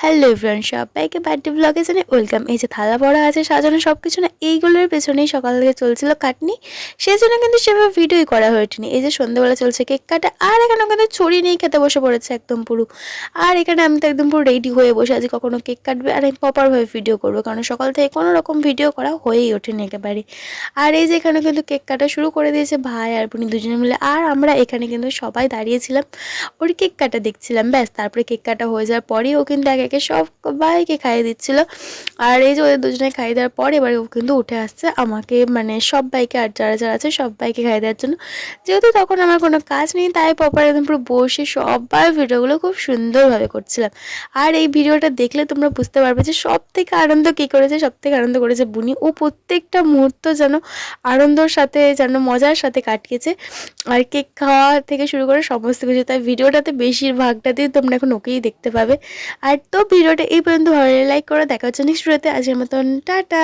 Hello everyone, সবাইকে birthday ব্লগে জানাই ওয়েলকাম। এই যে থালা ভরা আছে সাজানো সব কিছু না, এইগুলোর পেছনেই সকাল থেকে চলছিল কাটনি, সেই জন্য কিন্তু সেভাবে ভিডিওই করা হয়ে ওঠেনি। এই যে সন্ধ্যাবেলা চলছে কেক কাটা, আর এখানে কিন্তু ছড়ি নিয়ে খেতে বসে পড়েছে একদম পুরো। আর এখানে আমি তো একদম পুরো রেডি হয়ে বসে আছি কখনো কেক কাটবে, আর আমি প্রপারভাবে ভিডিও করবো, কারণ সকাল থেকে কোনো রকম ভিডিও করা হয়েই ওঠেনি একেবারে। আর এই যে এখানে কিন্তু কেক কাটা শুরু করে দিয়েছে ভাই আর বোনি দুজনে মিলে, আর আমরা এখানে কিন্তু সবাই দাঁড়িয়েছিলাম ওর কেক কাটা দেখছিলাম। ব্যাস, তারপরে কেক কাটা হয়ে যাওয়ার পরেই ও কিন্তু একে একে সবাইকে খাইয়ে দিচ্ছিল। আর এই যে ওদের দুজনে খাইয়ে দেওয়ার পর এবার ও কিন্তু উঠে আসছে আমাকে, মানে সবাইকে আর যারা যারা আছে সবাইকে খাইয়ে দেওয়ার জন্য। যেহেতু তখন আমার কোনো কাজ নেই, তাই প্রপার একদম পুরো বসে সবার ভিডিওগুলো খুব সুন্দরভাবে করছিলাম। আর এই ভিডিওটা দেখলে তোমরা বুঝতে পারবে যে সব থেকে আনন্দ কী করেছে। সব থেকে আনন্দ করেছে বুনি। ও প্রত্যেকটা মুহূর্ত যেন আনন্দর সাথে, যেন মজার সাথে কাটিয়েছে। আর কেক খাওয়া থেকে শুরু করে সমস্ত কিছু, তাই ভিডিওটাতে বেশিরভাগটাতেই তোমরা এখন ওকেই দেখতে পাবে। আর তো ভিডিওটা এই পর্যন্ত ভালো লাগলে লাইক করে দেখা হচ্ছে নেক্সট ভিডিওতে। আজকের মতন টাটা।